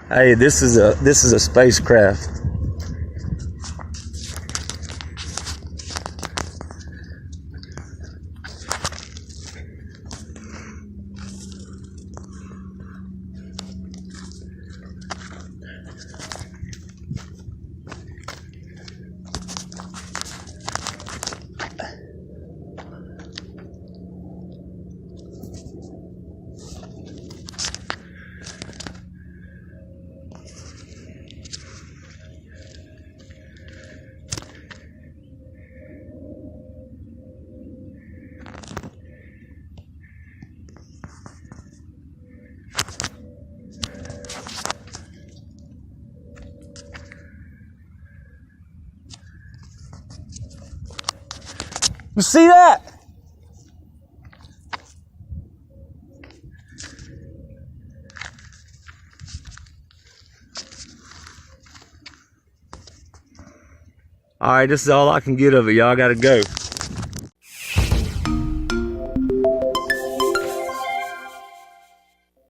Hey, this is a spacecraft. You see that? All right, this is all I can get of it. Y'all gotta go.